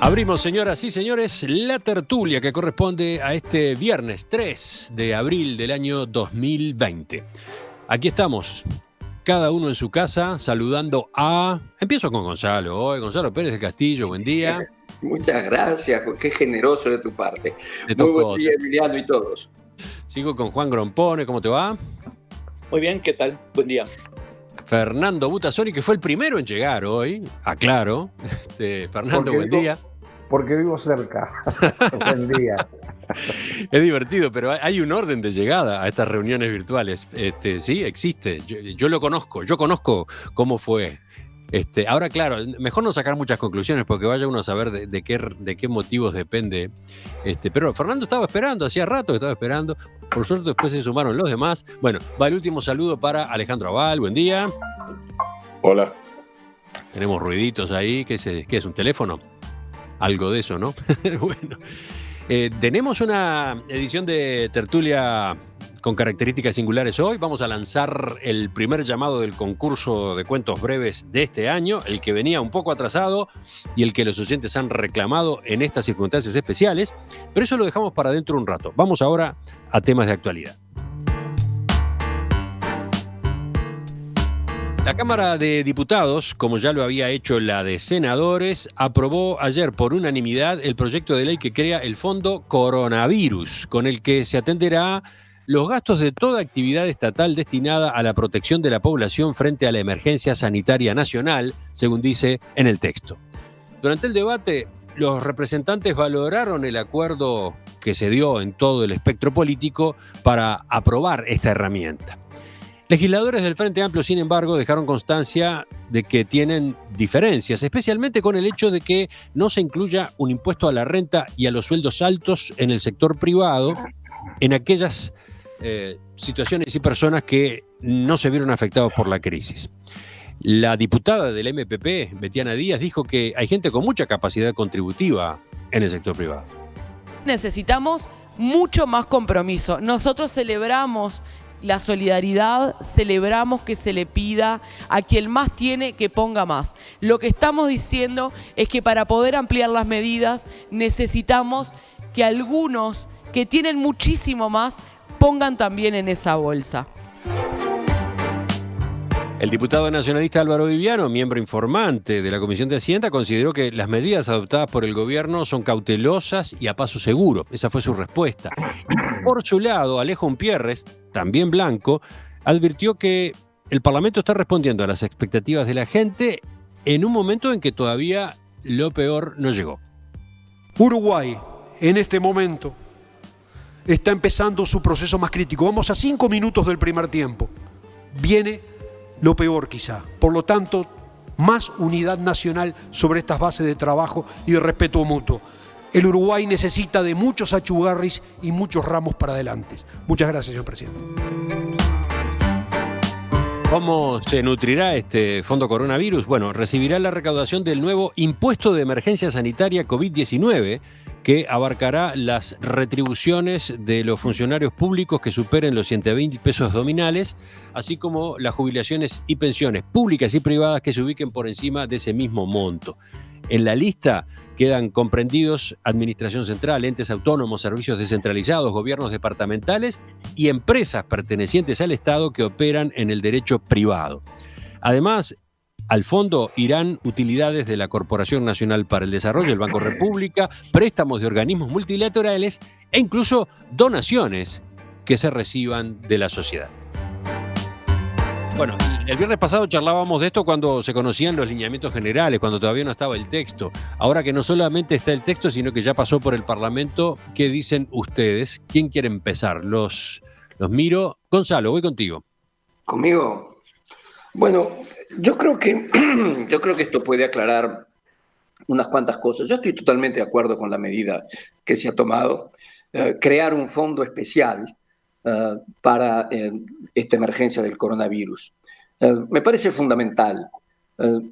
Abrimos, señoras y señores, la tertulia que corresponde a este viernes 3 de abril del año 2020. Aquí estamos, cada uno en su casa, saludando a... Empiezo con Gonzalo hoy, Gonzalo Pérez del Castillo, buen día. Muchas gracias, qué generoso de tu parte. Te Muy buen tocó. día, Emiliano y todos. Sigo con Juan Grompone, ¿cómo te va? Muy bien, ¿qué tal? Buen día. Fernando Butazzoni, que fue el primero en llegar hoy, aclaro. Fernando, buen día. Porque vivo cerca. Buen día. Es divertido, pero hay un orden de llegada a estas reuniones virtuales. Sí, existe. Yo lo conozco. Yo conozco cómo fue. Ahora, claro, mejor no sacar muchas conclusiones porque vaya uno a saber de qué motivos depende. Pero Fernando estaba esperando, hacía rato que estaba esperando. Por suerte después se sumaron los demás. Bueno, va el último saludo para Alejandro Aval. Buen día. Hola. Tenemos ruiditos ahí. ¿Qué es? ¿Un teléfono? Algo de eso, ¿no? Bueno. Tenemos una edición de tertulia con características singulares hoy. Vamos a lanzar el primer llamado del concurso de cuentos breves de este año, el que venía un poco atrasado y el que los oyentes han reclamado en estas circunstancias especiales, pero eso lo dejamos para dentro un rato. Vamos ahora a temas de actualidad. La Cámara de Diputados, como ya lo había hecho la de Senadores, aprobó ayer por unanimidad el proyecto de ley que crea el Fondo Coronavirus, con el que se atenderá los gastos de toda actividad estatal destinada a la protección de la población frente a la emergencia sanitaria nacional, según dice en el texto. Durante el debate, los representantes valoraron el acuerdo que se dio en todo el espectro político para aprobar esta herramienta. Legisladores del Frente Amplio, sin embargo, dejaron constancia de que tienen diferencias, especialmente con el hecho de que no se incluya un impuesto a la renta y a los sueldos altos en el sector privado, en aquellas situaciones y personas que no se vieron afectados por la crisis. La diputada del MPP, Betiana Díaz, dijo que hay gente con mucha capacidad contributiva en el sector privado. Necesitamos mucho más compromiso. Nosotros celebramos la solidaridad, celebramos que se le pida a quien más tiene que ponga más. Lo que estamos diciendo es que para poder ampliar las medidas necesitamos que algunos que tienen muchísimo más pongan también en esa bolsa. El diputado nacionalista Álvaro Viviano, miembro informante de la Comisión de Hacienda, consideró que las medidas adoptadas por el gobierno son cautelosas y a paso seguro. Esa fue su respuesta. Y por su lado, Alejo Umpierres, también blanco, advirtió que el Parlamento está respondiendo a las expectativas de la gente en un momento en que todavía lo peor no llegó. Uruguay, en este momento, está empezando su proceso más crítico. Vamos a 5 minutos del primer tiempo. Viene lo peor quizá. Por lo tanto, más unidad nacional sobre estas bases de trabajo y de respeto mutuo. El Uruguay necesita de muchos achugarris y muchos ramos para adelante. Muchas gracias, señor presidente. ¿Cómo se nutrirá este fondo coronavirus? Bueno, recibirá la recaudación del nuevo impuesto de emergencia sanitaria COVID-19, que abarcará las retribuciones de los funcionarios públicos que superen los 120 pesos nominales, así como las jubilaciones y pensiones públicas y privadas que se ubiquen por encima de ese mismo monto. En la lista quedan comprendidos Administración Central, entes autónomos, servicios descentralizados, gobiernos departamentales y empresas pertenecientes al Estado que operan en el derecho privado. Además, al fondo irán utilidades de la Corporación Nacional para el Desarrollo, el Banco República, préstamos de organismos multilaterales e incluso donaciones que se reciban de la sociedad. Bueno, el viernes pasado charlábamos de esto cuando se conocían los lineamientos generales, cuando todavía no estaba el texto. Ahora que no solamente está el texto, sino que ya pasó por el Parlamento, ¿qué dicen ustedes? ¿Quién quiere empezar? Los miro. Gonzalo, voy contigo. ¿Conmigo? Bueno, yo creo que esto puede aclarar unas cuantas cosas. Yo estoy totalmente de acuerdo con la medida que se ha tomado, crear un fondo especial para esta emergencia del coronavirus. Me parece fundamental.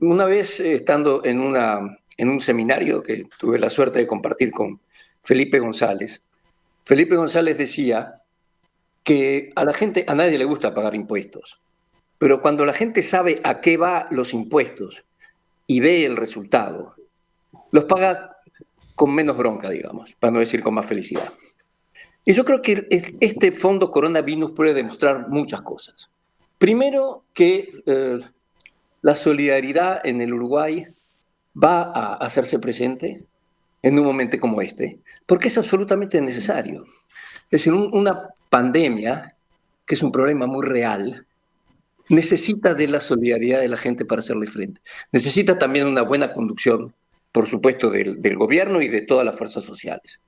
Una vez estando en un seminario que tuve la suerte de compartir con Felipe González decía que a nadie le gusta pagar impuestos, pero cuando la gente sabe a qué van los impuestos y ve el resultado, los paga con menos bronca, digamos, para no decir con más felicidad. Y yo creo que este fondo coronavirus puede demostrar muchas cosas. Primero, que la solidaridad en el Uruguay va a hacerse presente en un momento como este, porque es absolutamente necesario. Es decir, una pandemia, que es un problema muy real, necesita de la solidaridad de la gente para hacerle frente. Necesita también una buena conducción, por supuesto, del gobierno y de todas las fuerzas sociales.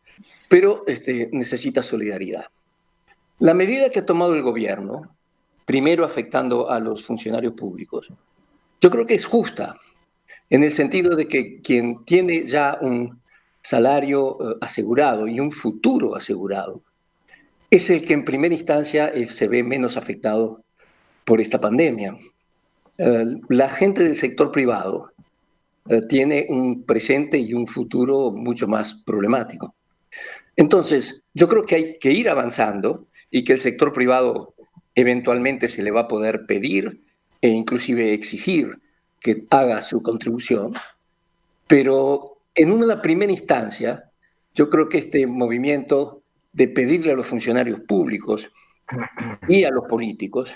Pero necesita solidaridad. La medida que ha tomado el gobierno, primero afectando a los funcionarios públicos, yo creo que es justa, en el sentido de que quien tiene ya un salario asegurado y un futuro asegurado, es el que en primera instancia se ve menos afectado por esta pandemia. La gente del sector privado tiene un presente y un futuro mucho más problemático. Entonces, yo creo que hay que ir avanzando y que el sector privado eventualmente se le va a poder pedir e inclusive exigir que haga su contribución, pero en una primera instancia, yo creo que este movimiento de pedirle a los funcionarios públicos y a los políticos,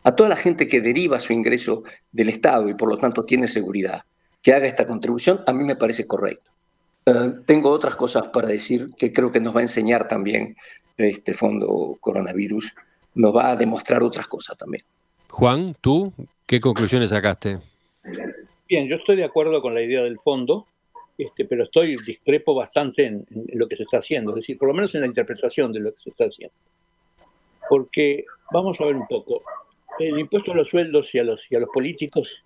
a toda la gente que deriva su ingreso del Estado y por lo tanto tiene seguridad, que haga esta contribución, a mí me parece correcto. Tengo otras cosas para decir que creo que nos va a enseñar también este fondo coronavirus, nos va a demostrar otras cosas también. Juan, ¿tú qué conclusiones sacaste? Bien, yo estoy de acuerdo con la idea del fondo, pero discrepo bastante en lo que se está haciendo, es decir, por lo menos en la interpretación de lo que se está haciendo. Porque, vamos a ver un poco, el impuesto a los sueldos y a los políticos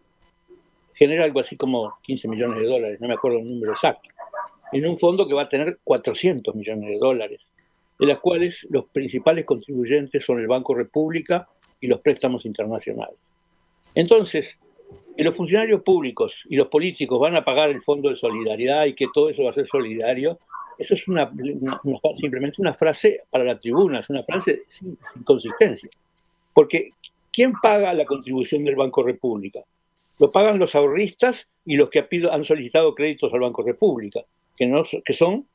genera algo así como 15 millones de dólares, no me acuerdo el número exacto, en un fondo que va a tener 400 millones de dólares, de las cuales los principales contribuyentes son el Banco República y los préstamos internacionales. Entonces, que los funcionarios públicos y los políticos van a pagar el fondo de solidaridad y que todo eso va a ser solidario, eso es simplemente una frase para la tribuna, es una frase sin consistencia. Porque, ¿quién paga la contribución del Banco República? Lo pagan los ahorristas y los que han solicitado créditos al Banco República, que son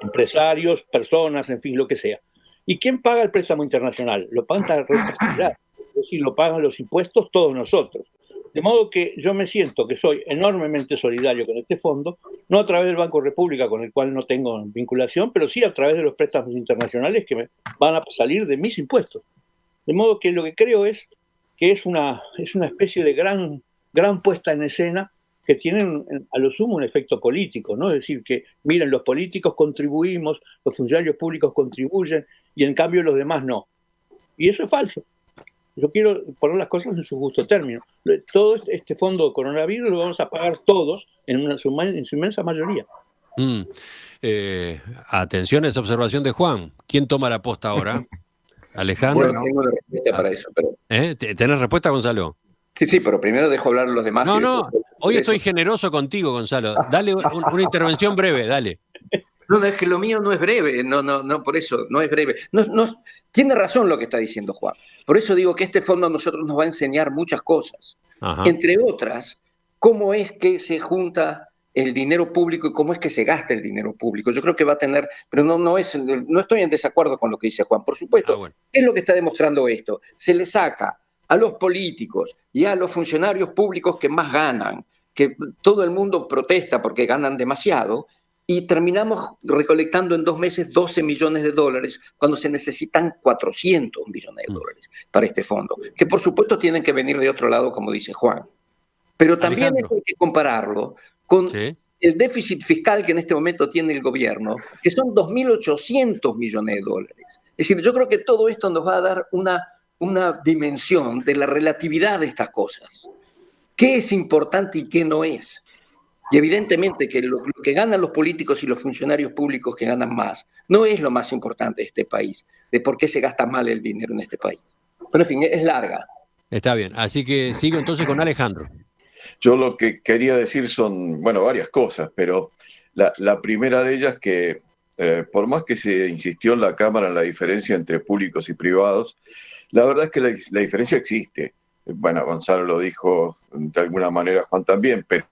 empresarios, personas, en fin, lo que sea. ¿Y quién paga el préstamo internacional? Lo pagan la renta general, es decir, lo pagan los impuestos todos nosotros. De modo que yo me siento que soy enormemente solidario con este fondo, no a través del Banco República, con el cual no tengo vinculación, pero sí a través de los préstamos internacionales que me van a salir de mis impuestos. De modo que lo que creo es que es una especie de gran puesta en escena que tienen a lo sumo un efecto político, ¿no? Es decir, que miren, los políticos contribuimos, los funcionarios públicos contribuyen y en cambio los demás no. Y eso es falso. Yo quiero poner las cosas en su justo término. Todo este fondo coronavirus lo vamos a pagar todos en su inmensa mayoría. Atención a esa observación de Juan. ¿Quién toma la posta ahora? Alejandro. Bueno, tengo una respuesta para eso. Pero... ¿Tenés respuesta, Gonzalo? Sí, pero primero dejo hablar a los demás. No, hoy estoy generoso contigo, Gonzalo. Dale una intervención breve, dale. No, es que lo mío no es breve, no, por eso, no es breve. No, tiene razón lo que está diciendo Juan. Por eso digo que este fondo a nosotros nos va a enseñar muchas cosas. Ajá. Entre otras, cómo es que se junta el dinero público y cómo es que se gasta el dinero público. Yo creo que va a tener, pero no estoy en desacuerdo con lo que dice Juan, por supuesto. Bueno. ¿Qué es lo que está demostrando esto? Se le saca a los políticos y a los funcionarios públicos que más ganan, que todo el mundo protesta porque ganan demasiado, y terminamos recolectando en 2 meses 12 millones de dólares cuando se necesitan 400 millones de dólares para este fondo, que por supuesto tienen que venir de otro lado, como dice Juan. Pero también hay que compararlo con el déficit fiscal que en este momento tiene el gobierno, que son 2.800 millones de dólares. Es decir, yo creo que todo esto nos va a dar una dimensión de la relatividad de estas cosas. ¿Qué es importante y qué no es? Y evidentemente que lo que ganan los políticos y los funcionarios públicos que ganan más no es lo más importante de este país, de por qué se gasta mal el dinero en este país. Pero en fin, es larga. Está bien, así que sigo entonces con Alejandro. Yo lo que quería decir son, varias cosas, pero la primera de ellas que por más que se insistió en la Cámara en la diferencia entre públicos y privados, la verdad es que la diferencia existe. Bueno, Gonzalo lo dijo de alguna manera, Juan también, pero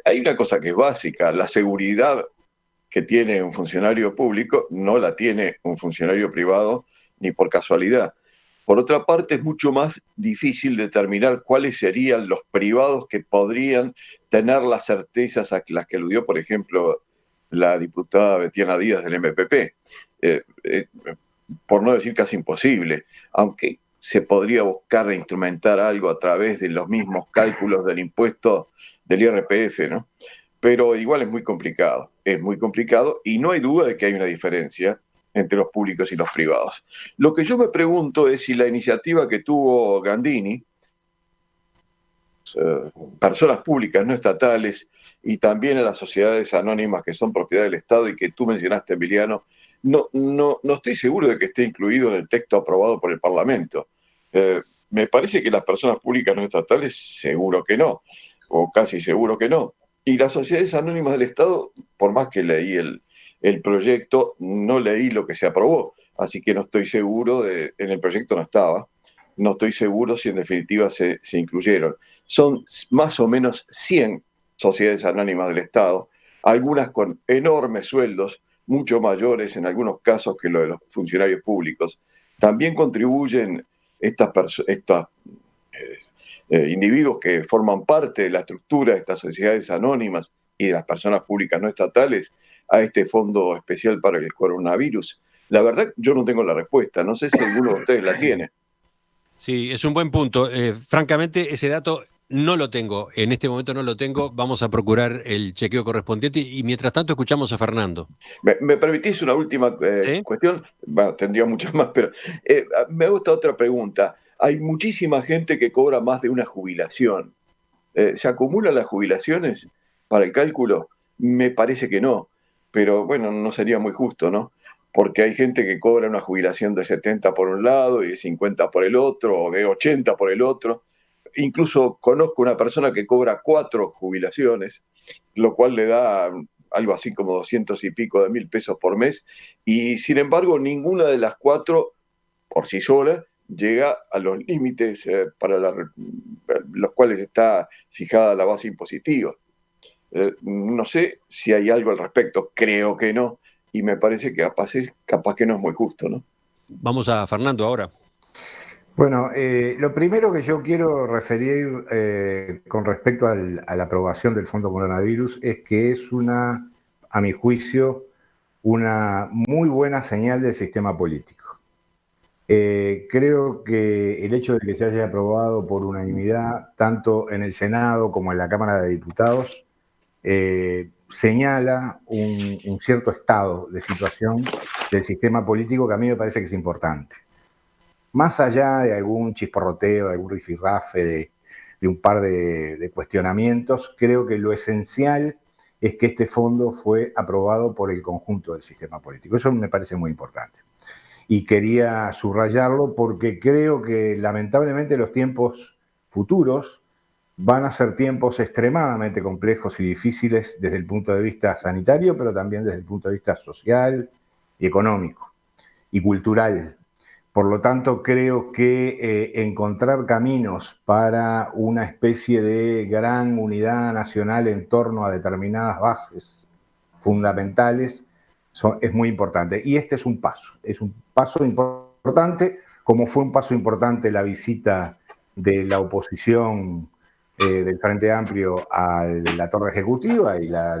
Hay una cosa que es básica, la seguridad que tiene un funcionario público no la tiene un funcionario privado ni por casualidad. Por otra parte, es mucho más difícil determinar cuáles serían los privados que podrían tener las certezas a las que aludió, por ejemplo, la diputada Betiana Díaz del MPP. Por no decir casi imposible, aunque se podría buscar e instrumentar algo a través de los mismos cálculos del impuesto del IRPF, ¿no? Pero igual es muy complicado y no hay duda de que hay una diferencia entre los públicos y los privados. Lo que yo me pregunto es si la iniciativa que tuvo Gandini, personas públicas no estatales y también a las sociedades anónimas que son propiedad del Estado y que tú mencionaste, Emiliano, no estoy seguro de que esté incluido en el texto aprobado por el Parlamento. Me parece que las personas públicas no estatales, seguro que no, o casi seguro que no. Y las sociedades anónimas del Estado, por más que leí el proyecto, no leí lo que se aprobó, así que no estoy seguro, en el proyecto no estaba, no estoy seguro si en definitiva se incluyeron. Son más o menos 100 sociedades anónimas del Estado, algunas con enormes sueldos, mucho mayores en algunos casos que lo de los funcionarios públicos. También contribuyen estos individuos que forman parte de la estructura de estas sociedades anónimas y de las personas públicas no estatales a este fondo especial para el coronavirus. La verdad, yo no tengo la respuesta. No sé si alguno de ustedes la tiene. Sí, es un buen punto. Francamente, ese dato no lo tengo. En este momento no lo tengo. Vamos a procurar el chequeo correspondiente y mientras tanto escuchamos a Fernando. ¿Me permitís una última ¿Sí? cuestión? Bueno, tendría muchas más, pero me gusta otra pregunta. Hay muchísima gente que cobra más de una jubilación. ¿Se acumulan las jubilaciones para el cálculo? Me parece que no, pero bueno, no sería muy justo, ¿no? Porque hay gente que cobra una jubilación de 70 por un lado y de 50 por el otro, o de 80 por el otro. Incluso conozco una persona que cobra 4 jubilaciones, lo cual le da algo así como 200 y pico de mil pesos por mes, y sin embargo ninguna de las 4 por sí sola llega a los límites para los cuales está fijada la base impositiva. No sé si hay algo al respecto, creo que no, y me parece que capaz que no es muy justo, ¿no? Vamos a Fernando ahora. Bueno, lo primero que yo quiero referir con respecto a la aprobación del Fondo Coronavirus es que es a mi juicio, una muy buena señal del sistema político. Creo que el hecho de que se haya aprobado por unanimidad, tanto en el Senado como en la Cámara de Diputados, señala un cierto estado de situación del sistema político que a mí me parece que es importante. Más allá de algún chisporroteo, de algún rifirrafe, de un par de cuestionamientos, creo que lo esencial es que este fondo fue aprobado por el conjunto del sistema político. Eso me parece muy importante. Y quería subrayarlo porque creo que lamentablemente los tiempos futuros van a ser tiempos extremadamente complejos y difíciles desde el punto de vista sanitario, pero también desde el punto de vista social y económico y cultural. Por lo tanto, creo que encontrar caminos para una especie de gran unidad nacional en torno a determinadas bases fundamentales es muy importante. Y este es un paso importante, como fue un paso importante la visita de la oposición del Frente Amplio a la Torre Ejecutiva y la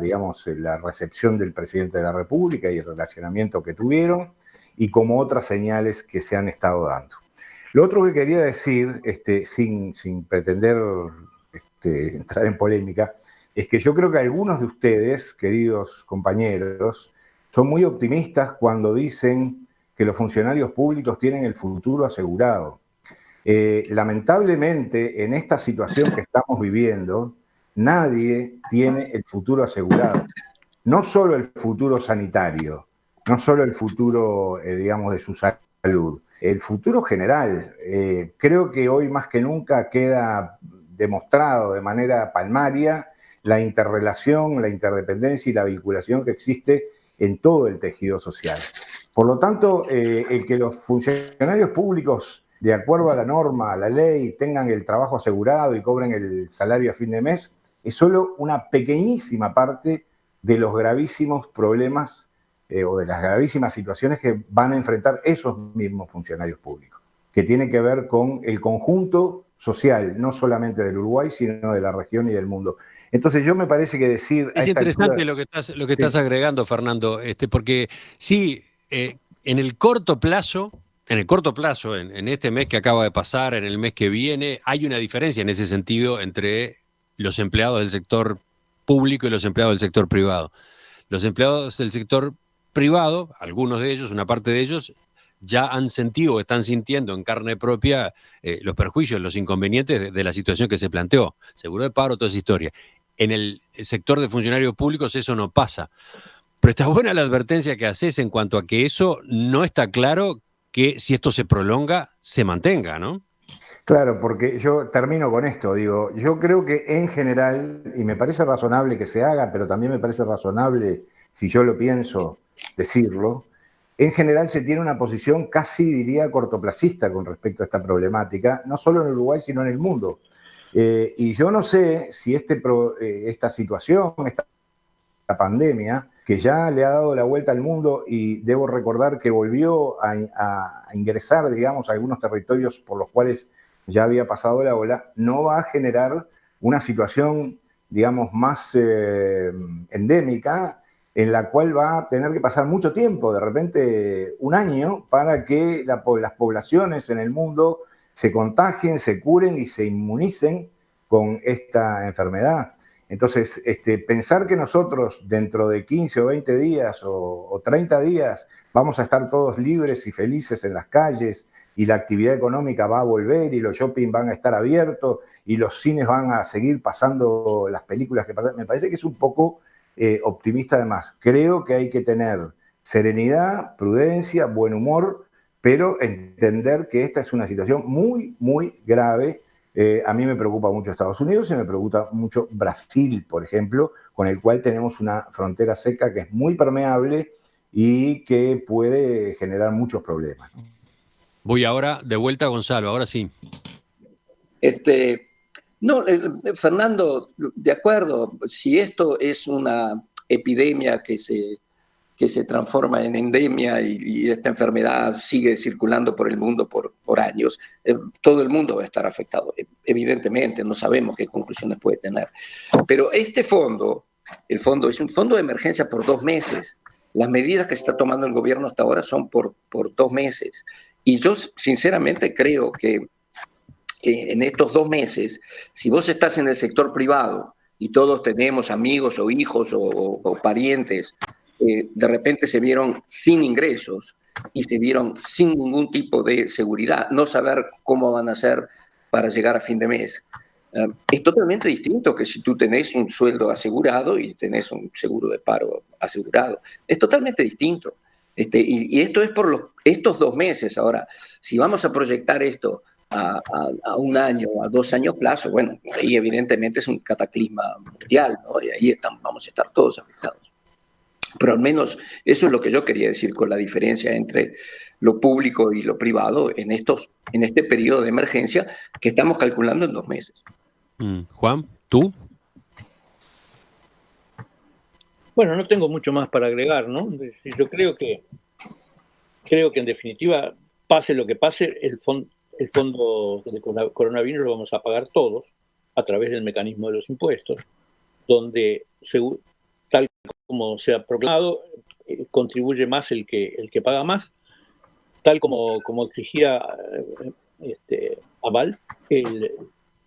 recepción del presidente de la República y el relacionamiento que tuvieron, y como otras señales que se han estado dando. Lo otro que quería decir, sin pretender entrar en polémica, es que yo creo que algunos de ustedes, queridos compañeros, son muy optimistas cuando dicen que los funcionarios públicos tienen el futuro asegurado. Lamentablemente, en esta situación que estamos viviendo, nadie tiene el futuro asegurado. No solo el futuro sanitario, no solo el futuro, de su salud, el futuro general. Creo que hoy más que nunca queda demostrado de manera palmaria la interrelación, la interdependencia y la vinculación que existe en todo el tejido social. Por lo tanto, el que los funcionarios públicos, de acuerdo a la norma, a la ley, tengan el trabajo asegurado y cobren el salario a fin de mes, es solo una pequeñísima parte de los gravísimos problemas o de las gravísimas situaciones que van a enfrentar esos mismos funcionarios públicos, que tiene que ver con el conjunto social, no solamente del Uruguay, sino de la región y del mundo. Entonces yo me parece que decir... Es interesante lo que estás agregando, Fernando, porque sí, en el corto plazo, en este mes que acaba de pasar, en el mes que viene, hay una diferencia en ese sentido entre los empleados del sector público y los empleados del sector privado. Los empleados del sector privado, algunos de ellos, una parte de ellos, ya han sentido o están sintiendo en carne propia los perjuicios, los inconvenientes de la situación que se planteó. Seguro de paro, toda esa historia. En el sector de funcionarios públicos eso no pasa. Pero está buena la advertencia que haces en cuanto a que eso no está claro que si esto se prolonga, se mantenga, ¿no? Claro, porque yo termino con esto, digo, yo creo que en general, y me parece razonable que se haga, pero también me parece razonable, si yo lo pienso, decirlo, en general se tiene una posición casi, diría, cortoplacista con respecto a esta problemática, no solo en Uruguay, sino en el mundo. Y yo no sé si esta situación, esta pandemia, que ya le ha dado la vuelta al mundo y debo recordar que volvió a ingresar, digamos, a algunos territorios por los cuales ya había pasado la ola, no va a generar una situación, digamos, más endémica, en la cual va a tener que pasar mucho tiempo, de repente un año, para que las poblaciones en el mundo se contagien, se curen y se inmunicen con esta enfermedad. Entonces, pensar que nosotros dentro de 15 o 20 días o 30 días vamos a estar todos libres y felices en las calles y la actividad económica va a volver y los shopping van a estar abiertos y los cines van a seguir pasando las películas que pasan, me parece que es un poco optimista además. Creo que hay que tener serenidad, prudencia, buen humor, pero entender que esta es una situación muy, muy grave. A mí me preocupa mucho Estados Unidos y me preocupa mucho Brasil, por ejemplo, con el cual tenemos una frontera seca que es muy permeable y que puede generar muchos problemas. Voy ahora de vuelta a Gonzalo, ahora sí. No, Fernando, de acuerdo, si esto es una epidemia que se transforma en endemia y esta enfermedad sigue circulando por el mundo por años, todo el mundo va a estar afectado. Evidentemente, no sabemos qué conclusiones puede tener. Pero este fondo, el fondo es un fondo de emergencia por 2 meses. Las medidas que se está tomando el gobierno hasta ahora son por 2 meses. Y yo sinceramente creo que en estos 2 meses, si vos estás en el sector privado y todos tenemos amigos o hijos o parientes, de repente se vieron sin ingresos y se vieron sin ningún tipo de seguridad, no saber cómo van a hacer para llegar a fin de mes. Es totalmente distinto que si tú tenés un sueldo asegurado y tenés un seguro de paro asegurado. Es totalmente distinto. Y esto es por estos 2 meses. Ahora, si vamos a proyectar esto a 1 año, a 2 años plazo, bueno, ahí evidentemente es un cataclisma mundial, ¿no? Y ahí vamos a estar todos afectados. Pero al menos eso es lo que yo quería decir con la diferencia entre lo público y lo privado en este periodo de emergencia que estamos calculando en 2 meses. Juan, ¿tú? Bueno, no tengo mucho más para agregar, ¿no? Yo creo que en definitiva, pase lo que pase, el fondo de coronavirus lo vamos a pagar todos a través del mecanismo de los impuestos, donde tal como se ha proclamado, contribuye más el que paga más, tal como exigía Aval,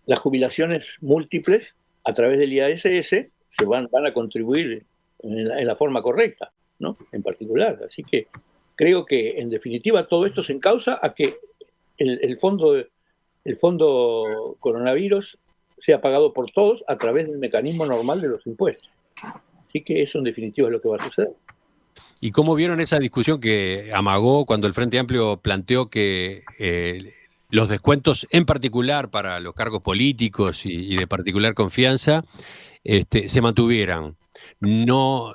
las jubilaciones múltiples a través del IASS se van a contribuir en la forma correcta, ¿no? En particular. Así que creo que en definitiva todo esto se encausa a que el fondo coronavirus sea pagado por todos a través del mecanismo normal de los impuestos. Así que eso en definitiva es lo que va a suceder. ¿Y cómo vieron esa discusión que amagó cuando el Frente Amplio planteó que los descuentos, en particular para los cargos políticos y de particular confianza, se mantuvieran? No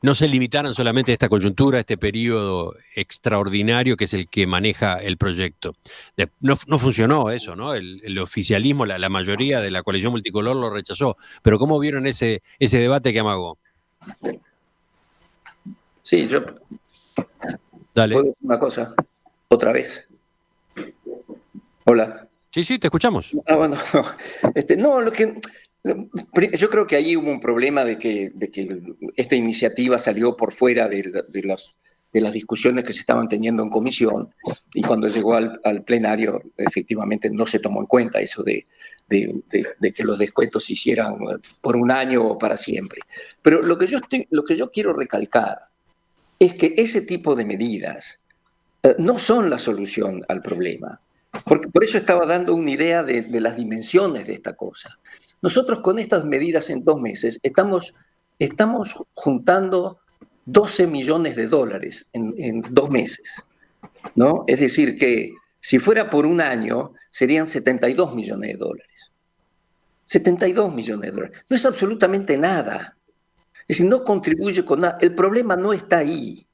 no se limitaran solamente a esta coyuntura, a este periodo extraordinario que es el que maneja el proyecto. No funcionó eso, ¿no? El oficialismo, la mayoría de la coalición multicolor lo rechazó. Pero ¿cómo vieron ese debate que amagó? Sí, yo Dale. puedo decir una cosa, otra vez. Hola. Sí, te escuchamos. Bueno, yo creo que ahí hubo un problema de que esta iniciativa salió por fuera de las discusiones que se estaban teniendo en comisión, y cuando llegó al plenario efectivamente no se tomó en cuenta eso de que los descuentos se hicieran por un año o para siempre. Pero lo que yo quiero recalcar es que ese tipo de medidas no son la solución al problema. Porque por eso estaba dando una idea de las dimensiones de esta cosa. Nosotros con estas medidas en 2 meses estamos juntando 12 millones de dólares en 2 meses, ¿no? Es decir, que si fuera por un año serían 72 millones de dólares. 72 millones de dólares. No es absolutamente nada. Es decir, no contribuye con nada. El problema no está ahí.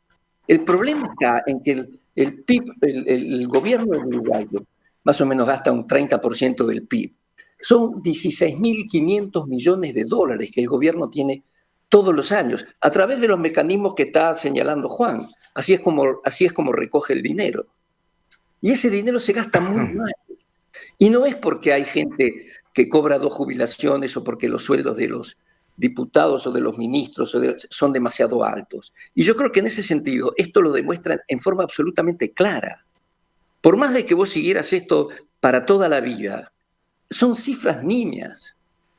El problema está en que el PIB, el gobierno uruguayo, más o menos gasta un 30% del PIB. Son 16.500 millones de dólares que el gobierno tiene todos los años, a través de los mecanismos que está señalando Juan. Así es como recoge el dinero. Y ese dinero se gasta muy mal. Y no es porque hay gente que cobra 2 jubilaciones o porque los sueldos de los diputados o de los ministros son demasiado altos. Y yo creo que en ese sentido esto lo demuestra en forma absolutamente clara. Por más de que vos siguieras esto para toda la vida, son cifras nimias.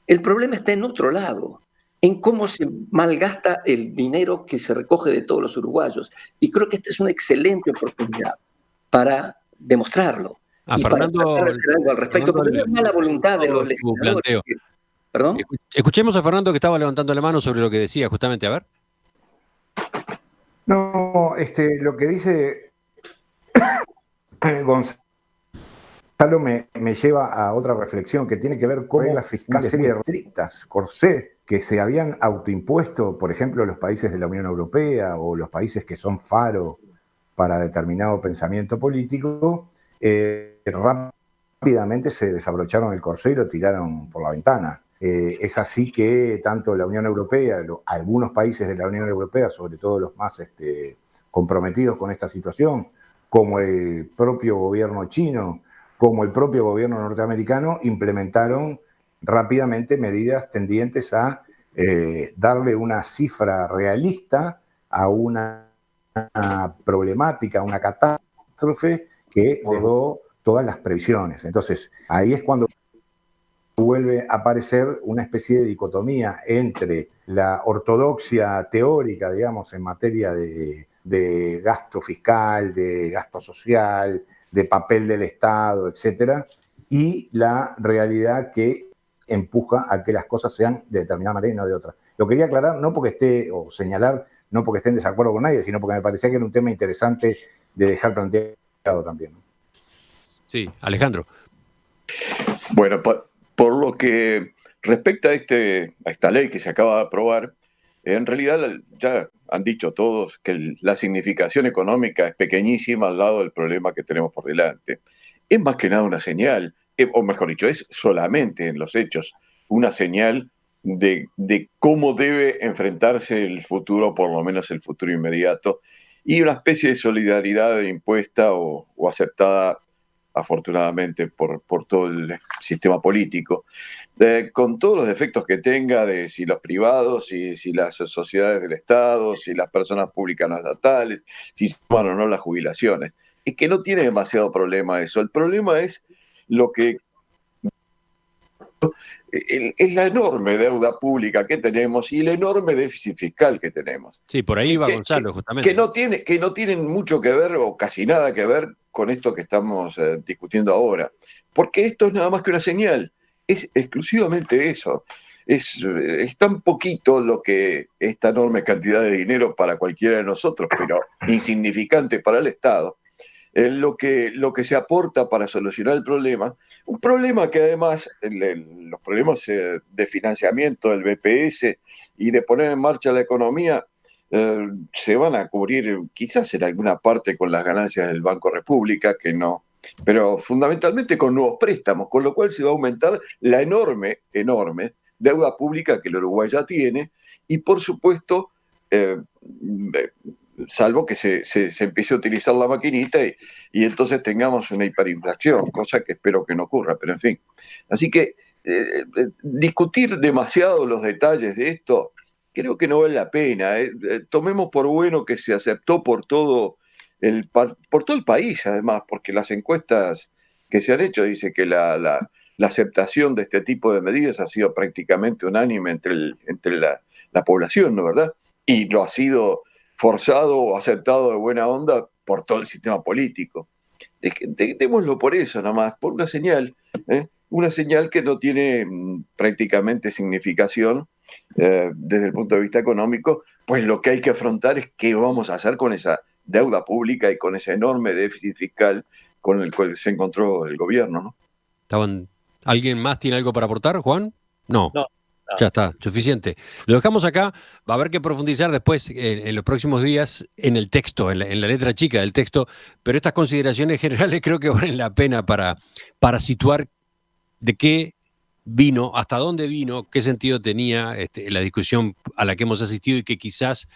El problema está en otro lado, en cómo se malgasta el dinero que se recoge de todos los uruguayos. Y creo que esta es una excelente oportunidad para demostrarlo. Y Fernando, para tratar de hacer algo al respecto, porque no es mala voluntad de los legisladores. ¿Perdón? Escuchemos a Fernando, que estaba levantando la mano sobre lo que decía justamente, a ver. No, lo que dice Gonzalo me lleva a otra reflexión que tiene que ver con las fiscales muy estrictas, corsé, que se habían autoimpuesto, por ejemplo, los países de la Unión Europea o los países que son faro para determinado pensamiento político, rápidamente se desabrocharon el corsé y lo tiraron por la ventana. Es así que tanto la Unión Europea, algunos países de la Unión Europea, sobre todo los más comprometidos con esta situación, como el propio gobierno chino, como el propio gobierno norteamericano, implementaron rápidamente medidas tendientes a darle una cifra realista a una problemática, a una catástrofe que desbordó todas las previsiones. Entonces, ahí es cuando vuelve a aparecer una especie de dicotomía entre la ortodoxia teórica, digamos, en materia de gasto fiscal, de gasto social, de papel del Estado, etcétera, y la realidad que empuja a que las cosas sean de determinada manera y no de otra. Lo quería aclarar, no porque esté, o señalar, no porque esté en desacuerdo con nadie, sino porque me parecía que era un tema interesante de dejar planteado también. Sí, Alejandro. Bueno, por lo que respecta a esta ley que se acaba de aprobar, en realidad ya han dicho todos que la significación económica es pequeñísima al lado del problema que tenemos por delante. Es más que nada una señal, o mejor dicho, es solamente en los hechos una señal de cómo debe enfrentarse el futuro, por lo menos el futuro inmediato, y una especie de solidaridad impuesta o aceptada afortunadamente por todo el sistema político, con todos los defectos que tenga de si los privados, si las sociedades del Estado, si las personas públicas no estatales, si se suman o no las jubilaciones. Es que no tiene demasiado problema eso. El problema es lo que es la enorme deuda pública que tenemos y el enorme déficit fiscal que tenemos. Sí, por ahí va Gonzalo, justamente. Que no tienen mucho que ver o casi nada que ver con esto que estamos discutiendo ahora. Porque esto es nada más que una señal. Es exclusivamente eso. Es tan poquito lo que esta enorme cantidad de dinero para cualquiera de nosotros, pero insignificante para el Estado, lo que se aporta para solucionar el problema. Un problema que además, los problemas de financiamiento del BPS y de poner en marcha la economía, se van a cubrir quizás en alguna parte con las ganancias del Banco República, que no, pero fundamentalmente con nuevos préstamos, con lo cual se va a aumentar la enorme deuda pública que el Uruguay ya tiene, y por supuesto, salvo que se empiece a utilizar la maquinita y entonces tengamos una hiperinflación, cosa que espero que no ocurra, pero en fin. Así que discutir demasiado los detalles de esto creo que no vale la pena. Tomemos por bueno que se aceptó por todo el país, además, porque las encuestas que se han hecho dicen que la aceptación de este tipo de medidas ha sido prácticamente unánime entre la población, ¿no es verdad? Y lo ha sido forzado o aceptado de buena onda por todo el sistema político. Démoslo por eso nomás, por una señal que no tiene prácticamente significación desde el punto de vista económico, pues lo que hay que afrontar es qué vamos a hacer con esa deuda pública y con ese enorme déficit fiscal con el cual se encontró el gobierno, ¿no? ¿Alguien más tiene algo para aportar, Juan? No. No. Ya está, suficiente. Lo dejamos acá, va a haber que profundizar después en los próximos días en el texto, en la letra chica del texto, pero estas consideraciones generales creo que valen la pena para situar de qué vino, hasta dónde vino, qué sentido tenía la discusión a la que hemos asistido y que quizás,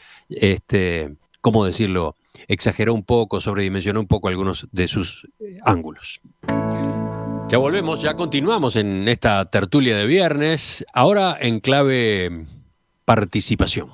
¿cómo decirlo?, exageró un poco, sobredimensionó un poco algunos de sus ángulos. Ya volvemos, ya continuamos en esta tertulia de viernes, ahora en clave participación.